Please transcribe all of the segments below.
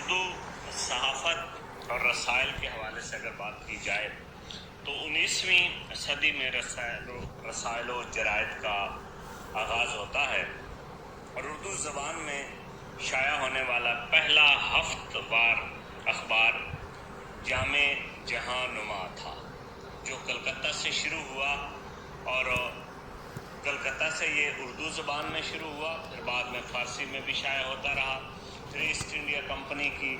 اردو صحافت اور رسائل کے حوالے سے اگر بات کی جائے تو 19ویں صدی میں رسائل و جرائد کا آغاز ہوتا ہے اور اردو زبان میں شائع ہونے والا پہلا ہفت وار اخبار جامع جہاں نما تھا، جو کلکتہ سے شروع ہوا اور کلکتہ سے یہ اردو زبان میں شروع ہوا، پھر بعد میں فارسی میں بھی شائع ہوتا رہا۔ پھر ایسٹ انڈیا کمپنی کی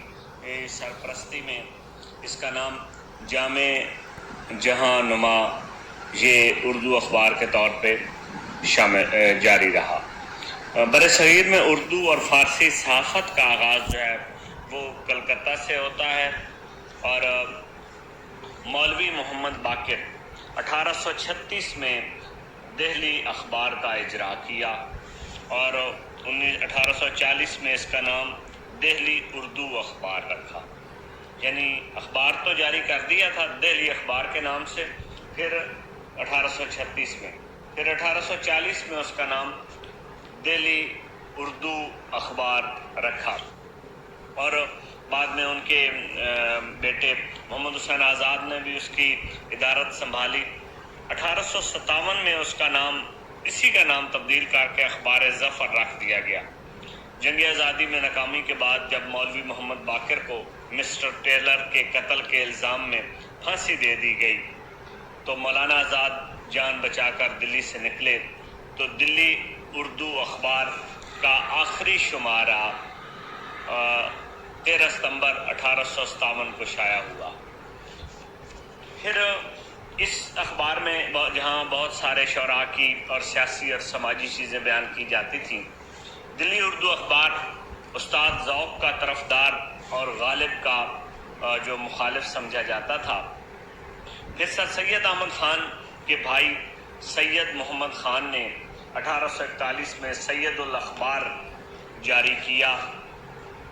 سرپرستی میں اس کا نام جامع جہاں نما یہ اردو اخبار کے طور پہ جاری رہا۔ بر صغیر میں اردو اور فارسی صحافت کا آغاز جو ہے وہ کلکتہ سے ہوتا ہے اور مولوی محمد باقر 1836 میں دہلی اخبار کا اجرا کیا اور 1840 میں اس کا نام دہلی اردو اخبار رکھا، یعنی اخبار تو جاری کر دیا تھا دہلی اخبار کے نام سے، پھر 1836 میں، پھر 1840 میں اس کا نام دہلی اردو اخبار رکھا اور بعد میں ان کے بیٹے محمد حسین آزاد نے بھی اس کی ادارت سنبھالی۔ 1857 میں اس کا نام اسی کا نام تبدیل کر کے اخبار ظفر رکھ دیا گیا۔ جنگ آزادی میں ناکامی کے بعد جب مولوی محمد باقر کو مسٹر ٹیلر کے قتل کے الزام میں پھانسی دے دی گئی تو مولانا آزاد جان بچا کر دلی سے نکلے تو دلی اردو اخبار کا آخری شمارہ 13 ستمبر 1857 کو شائع ہوا۔ پھر اس اخبار میں جہاں بہت سارے شعراء کی اور سیاسی اور سماجی چیزیں بیان کی جاتی تھیں، دلی اردو اخبار استاد ذوق کا طرفدار اور غالب کا جو مخالف سمجھا جاتا تھا۔ پھر سر سید احمد خان کے بھائی سید محمد خان نے 1841 میں سید الاخبار جاری کیا۔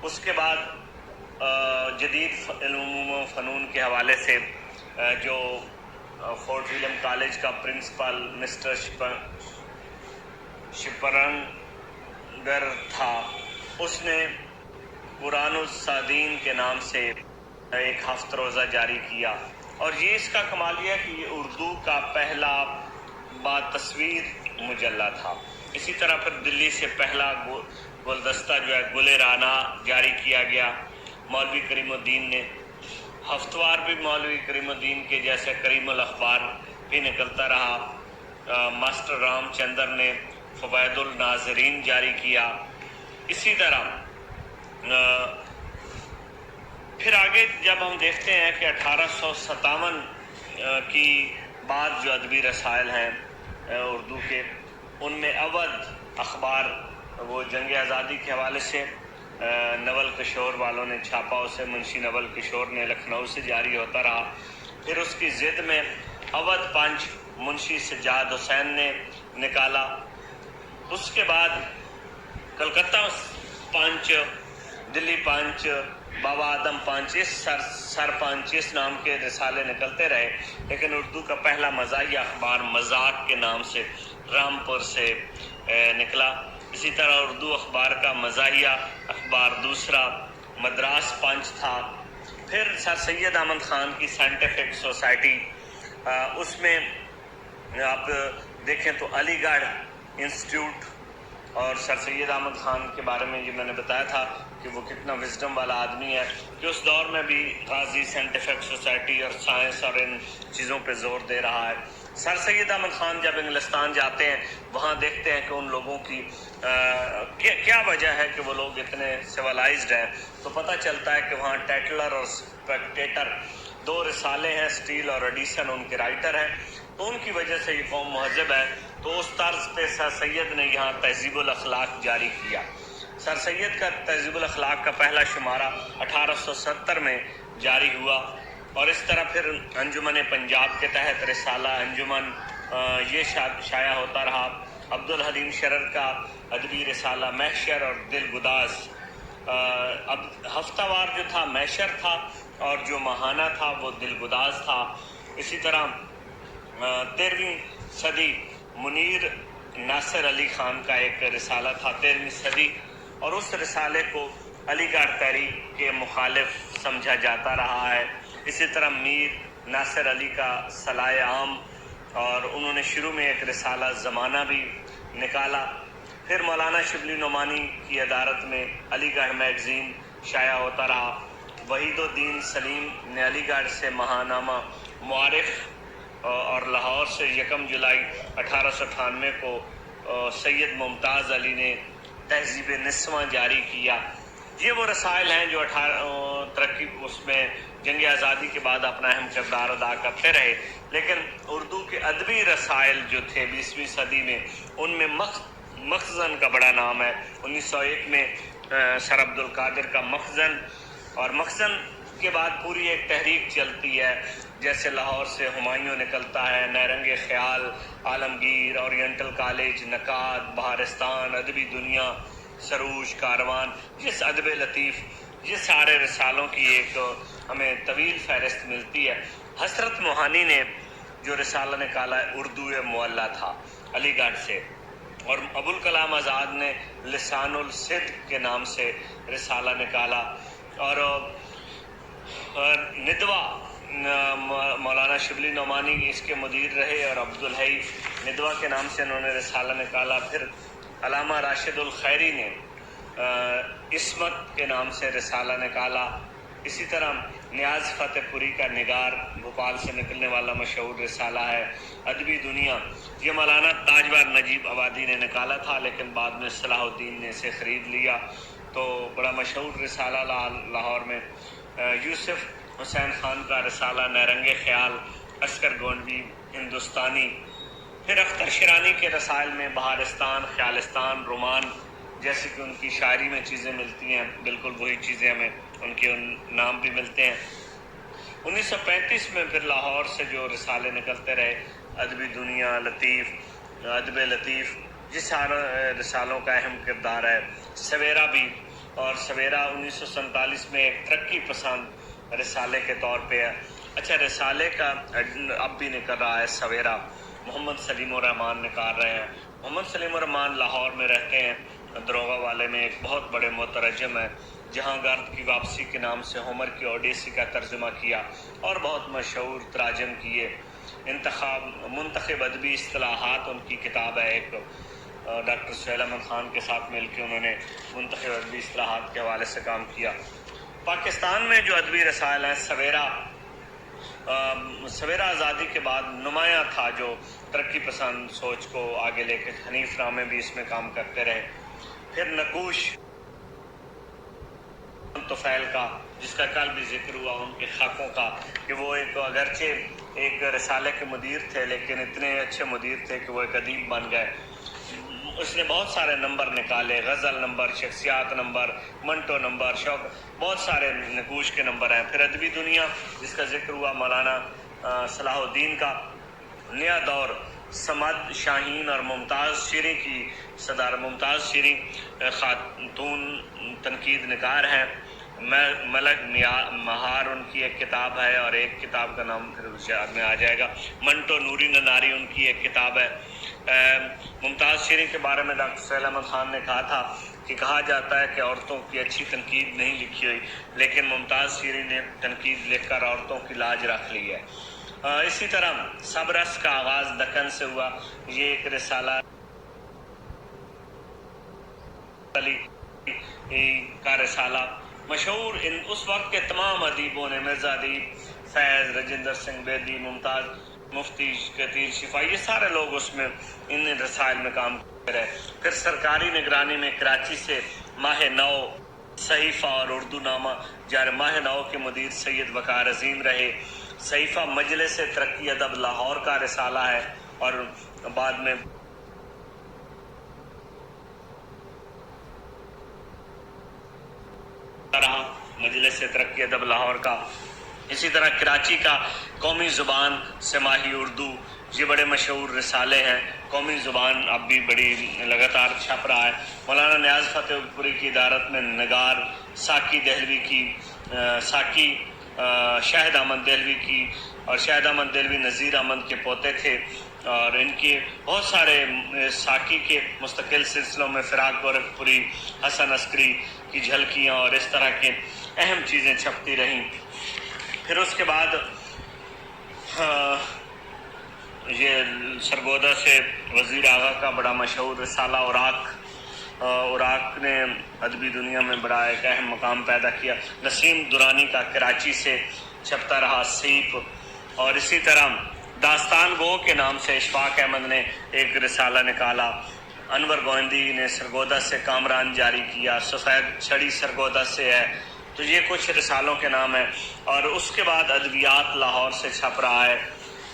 اس کے بعد جدید علوم و فنون کے حوالے سے جو فورٹ ولیم کالج کا پرنسپل مسٹر شپرنگر تھا، اس نے قرآن الصادین کے نام سے ایک ہفت روزہ جاری کیا اور یہ اس کا کمال یہ ہے کہ یہ اردو کا پہلا با تصویر مجلہ تھا۔ اسی طرح پھر دلی سے پہلا گلدستہ جو ہے گل رانا جاری کیا گیا مولوی کریم الدین نے۔ ہفتوار بھی مولوی کریم الدین کے جیسے کریم الاخبار بھی نکلتا رہا۔ ماسٹر رام چندر نے فوائد الناظرین جاری کیا۔ اسی طرح پھر آگے جب ہم دیکھتے ہیں کہ 1857 کی بعد جو ادبی رسائل ہیں اردو کے، ان میں اودھ اخبار وہ جنگ آزادی کے حوالے سے نول کشور والوں نے چھاپا، اسے منشی نول کشور نے لکھنؤ سے جاری ہوتا رہا۔ پھر اس کی ضد میں اودھ پنچ منشی سجاد حسین نے نکالا۔ اس کے بعد کلکتہ پنچ، دلی پنچ، بابا آدم پنچ، سر پنچ اس نام کے رسالے نکلتے رہے، لیکن اردو کا پہلا مزاحیہ اخبار مذاق کے نام سے رامپور سے نکلا۔ اسی طرح اردو اخبار کا مزاحیہ اخبار دوسرا مدراس پنچ تھا۔ پھر سر سید احمد خان کی سائنٹیفک سوسائٹی، اس میں آپ دیکھیں تو علی گڑھ انسٹیٹیوٹ، اور سر سید احمد خان کے بارے میں یہ میں نے بتایا تھا کہ وہ کتنا وزڈم والا آدمی ہے کہ اس دور میں بھی غازی سائنٹیفک سوسائٹی اور سائنس اور ان چیزوں پہ زور دے رہا ہے۔ سر سید احمد خان جب انگلستان جاتے ہیں وہاں دیکھتے ہیں کہ ان لوگوں کی کیا وجہ ہے کہ وہ لوگ اتنے سیولائزڈ ہیں، تو پتہ چلتا ہے کہ وہاں ٹیٹلر اور اسپیکٹیٹر دو رسالے ہیں، اسٹیل اور ایڈیسن ان کے رائٹر ہیں، تو ان کی وجہ سے یہ قوم مہذب ہے۔ تو اس طرز پہ سر سید نے یہاں تہذیب الاخلاق جاری کیا۔ سر سید کا تہذیب الاخلاق کا پہلا شمارہ 1870 میں جاری ہوا اور اس طرح پھر انجمن پنجاب کے تحت رسالہ انجمن یہ شائع ہوتا رہا۔ عبد الحلیم شرر کا ادبی رسالہ محشر اور دل گداز، اب ہفتہ وار جو تھا محشر تھا اور جو ماہانہ تھا وہ دل گداز تھا۔ اسی طرح 13ویں صدی منیر ناصر علی خان کا ایک رسالہ تھا 13ویں صدی، اور اس رسالے کو علی گڑھ تحریک کے مخالف سمجھا جاتا رہا ہے۔ اسی طرح میر ناصر علی کا صلاح عام، اور انہوں نے شروع میں ایک رسالہ زمانہ بھی نکالا۔ پھر مولانا شبلی نعمانی کی ادارت میں علی گڑھ میگزین شائع ہوتا رہا۔ وحید الدین سلیم نے علی گڑھ سے ماہنامہ معارف اور لاہور سے 1 جولائی 1898 کو سید ممتاز علی نے تہذیب نسواں جاری کیا۔ یہ وہ رسائل ہیں جو ترقی اس میں جنگ آزادی کے بعد اپنا اہم کردار ادا کرتے رہے، لیکن اردو کے ادبی رسائل جو تھے 20ویں صدی میں، ان میں مخزن کا بڑا نام ہے۔ 1901 میں سر عبد القادر کا مخزن، اور مخزن کے بعد پوری ایک تحریک چلتی ہے، جیسے لاہور سے ہمایوں نکلتا ہے، نیرنگ خیال، عالمگیر، اورینٹل کالج، نقاد، بہارستان، ادبی دنیا، سروج، کاروان، جس ادب لطیف، یہ سارے رسالوں کی ایک ہمیں طویل فہرست ملتی ہے۔ حسرت موہانی نے جو رسالہ نکالا ہے اردو معلیٰ تھا علی گڑھ سے، اور ابوالکلام آزاد نے لسان الصدق کے نام سے رسالہ نکالا، اور ندوہ مولانا شبلی نعمانی اس کے مدیر رہے، اور عبدالحی ندوہ کے نام سے انہوں نے رسالہ نکالا۔ پھر علامہ راشد الخیری نے عصمت کے نام سے رسالہ نکالا۔ اسی طرح نیاز فتح پوری کا نگار بھوپال سے نکلنے والا مشہور رسالہ ہے ادبی دنیا، یہ مولانا تاجور نجیب آبادی نے نکالا تھا، لیکن بعد میں صلاح الدین نے اسے خرید لیا، تو بڑا مشہور رسالہ لاہور میں۔ یوسف حسین خان کا رسالہ نیرنگ خیال، عسکر گونڈوی ہندوستانی۔ پھر اختر شیرانی کے رسائل میں بہارستان، خیالستان، رومان جیسے کہ ان کی شاعری میں چیزیں ملتی ہیں، بالکل وہی چیزیں ہمیں ان کے نام بھی ملتے ہیں۔ 1935 میں پھر لاہور سے جو رسالے نکلتے رہے، ادبی دنیا، لطیف، ادب لطیف، یہ سارے رسالوں کا اہم کردار ہے۔ سویرا بھی، اور سویرا 1947 میں ایک ترقی پسند رسالے کے طور پہ ہے۔ اچھا، رسالے کا اب بھی نکل رہا ہے سویرا، محمد سلیم الرحمان نکال رہے ہیں۔ محمد سلیم الرحمان لاہور میں رہتے ہیں، دروغہ والے میں، ایک بہت بڑے مترجم ہیں، جہاں گرد کی واپسی کے نام سے ہومر کی اوڈیسی کا ترجمہ کیا، اور بہت مشہور تراجم کیے۔ منتخب ادبی اصطلاحات ان کی کتاب ہے، ایک ڈاکٹر سہیل احمد خان کے ساتھ مل کے انہوں نے منتخب ادبی اصطلاحات کے حوالے سے کام کیا۔ پاکستان میں جو ادبی رسائل ہیں، سویرا آزادی کے بعد نمایاں تھا، جو ترقی پسند سوچ کو آگے لے کے، حنیف رامے بھی اس میں کام کرتے رہے۔ پھر نقوش طفیل کا، جس کا کل بھی ذکر ہوا، ان کے خاکوں کا، کہ وہ ایک اگرچہ ایک رسالے کے مدیر تھے، لیکن اتنے اچھے مدیر تھے کہ وہ ایک ادیب بن گئے۔ اس نے بہت سارے نمبر نکالے، غزل نمبر، شخصیات نمبر، منٹو نمبر، شوق، بہت سارے نقوش کے نمبر ہیں۔ پھر ادبی دنیا، جس کا ذکر ہوا، مولانا صلاح الدین کا نیا دور، صمد شاہین اور ممتاز شیریں کی صدارت، ممتاز شیریں خاتون تنقید نگار ہیں۔ ملک مہار ان کی ایک کتاب ہے، اور ایک کتاب کا نام پھر اس یاد میں آ جائے گا، منٹو نوری نناری ان کی ایک کتاب ہے۔ ممتاز شیریں کے بارے میں ڈاکٹر سہیل احمد خان نے کہا تھا کہ کہا جاتا ہے کہ عورتوں کی اچھی تنقید نہیں لکھی ہوئی، لیکن ممتاز شیریں نے تنقید لکھ کر عورتوں کی لاج رکھ لی ہے۔ اسی طرح سبرس کا آغاز دکن سے ہوا، یہ ایک رسالہ علی کا رسالہ مشہور، اس وقت کے تمام ادیبوں نے، مرزا ادیب، فیض، رجندر سنگھ بیدی، ممتاز مفتی کثیر شفا، یہ سارے لوگ اس میں ان رسائل میں کام کر رہے۔ پھر سرکاری نگرانی میں کراچی سے ماہ نو صحیفہ اور اردو نامہ جاری، ماہ نو کے مدیر سید وقار عظیم رہے۔ صحیفہ مجلس ترقی ادب لاہور کا رسالہ ہے، اور بعد میں رہا مجلس ترقی ادب لاہور کا۔ اسی طرح کراچی کا قومی زبان سماہی اردو، یہ بڑے مشہور رسالے ہیں۔ قومی زبان اب بھی بڑی لگاتار چھپ رہا ہے۔ مولانا نیاز فتح پوری کی ادارت میں نگار، ساکی دہلوی کی، ساکی شاہد احمد دہلوی کی، اور شاہد احمد دہلوی نذیر احمد کے پوتے تھے، اور ان کی بہت سارے ساکی کے مستقل سلسلوں میں فراق گورکھپوری، حسن عسکری کی جھلکیاں اور اس طرح کے اہم چیزیں چھپتی رہیں۔ پھر اس کے بعد یہ سرگودا سے وزیر آغا کا بڑا مشہور رسالہ اوراق نے ادبی دنیا میں بڑا ایک اہم مقام پیدا کیا۔ نسیم درانی کا کراچی سے چھپتا رہا سیپ، اور اسی طرح داستان گو کے نام سے اشفاق احمد نے ایک رسالہ نکالا۔ انور گوئندی نے سرگودا سے کامران جاری کیا، سفید چھڑی سرگودا سے ہے۔ تو یہ کچھ رسالوں کے نام ہیں، اور اس کے بعد ادبیات لاہور سے چھپ رہا ہے۔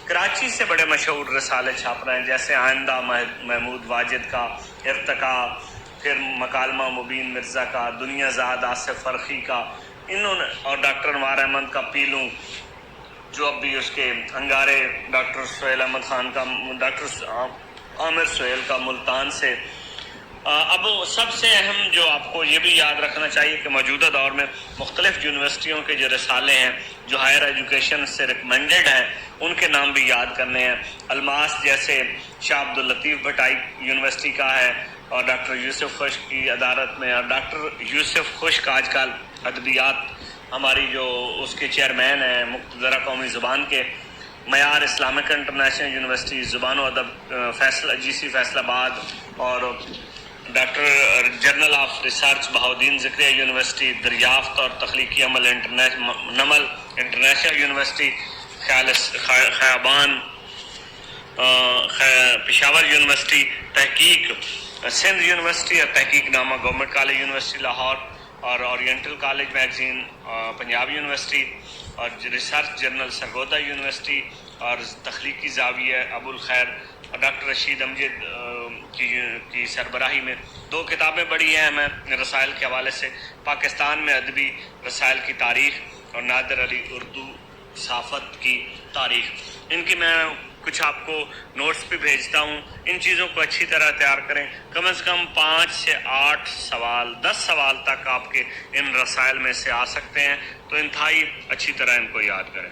کراچی سے بڑے مشہور رسالے چھپ رہے ہیں، جیسے آئندہ محمود واجد کا ارتقاء، پھر مکالمہ مبین مرزا کا، دنیا زاد آصف فرخی کا، انہوں نے، اور ڈاکٹر انوار احمد کا پیلوں، جو اب بھی اس کے انگارے، ڈاکٹر سہیل احمد خان کا، ڈاکٹر عامر سہیل کا ملتان سے۔ اب سب سے اہم جو آپ کو یہ بھی یاد رکھنا چاہیے کہ موجودہ دور میں مختلف یونیورسٹیوں کے جو رسالے ہیں جو ہائر ایجوکیشن سے ریکمینڈڈ ہیں، ان کے نام بھی یاد کرنے ہیں۔ الماس جیسے شاہ عبداللطیف بھٹائی یونیورسٹی کا ہے، اور ڈاکٹر یوسف خشک کی ادارت میں، اور ڈاکٹر یوسف خشک آج کل ادبیات ہماری جو اس کے چیئرمین ہیں مقتدرہ قومی زبان کے۔ معیار اسلامک انٹرنیشنل یونیورسٹی، زبان و ادب GC فیصل آباد، اور doctor general of research Bahauddin Zakariya university, دریافت اور تخلیقی عمل Naml international university, خیابان Peshawar university, تحقیق سندھ یونیورسٹی، اور تحقیق نامہ گورنمنٹ کالج یونیورسٹی لاہور، اور oriental college magazine Punjab university, اور ریسرچ جرنل سرگودا یونیورسٹی، اور تخلیقی زاویہ ابو الخیر، اور ڈاکٹر رشید امجد کی سربراہی میں 2 کتابیں بڑی اہم ہیں رسائل کے حوالے سے، پاکستان میں ادبی رسائل کی تاریخ، اور نادر علی اردو صحافت کی تاریخ۔ ان کی میں کچھ آپ کو نوٹس بھی بھیجتا ہوں، ان چیزوں کو اچھی طرح تیار کریں۔ کم از کم 5 سے 8 سوال، 10 سوال تک آپ کے ان رسائل میں سے آ سکتے ہیں، تو انتہائی اچھی طرح ان کو یاد کریں۔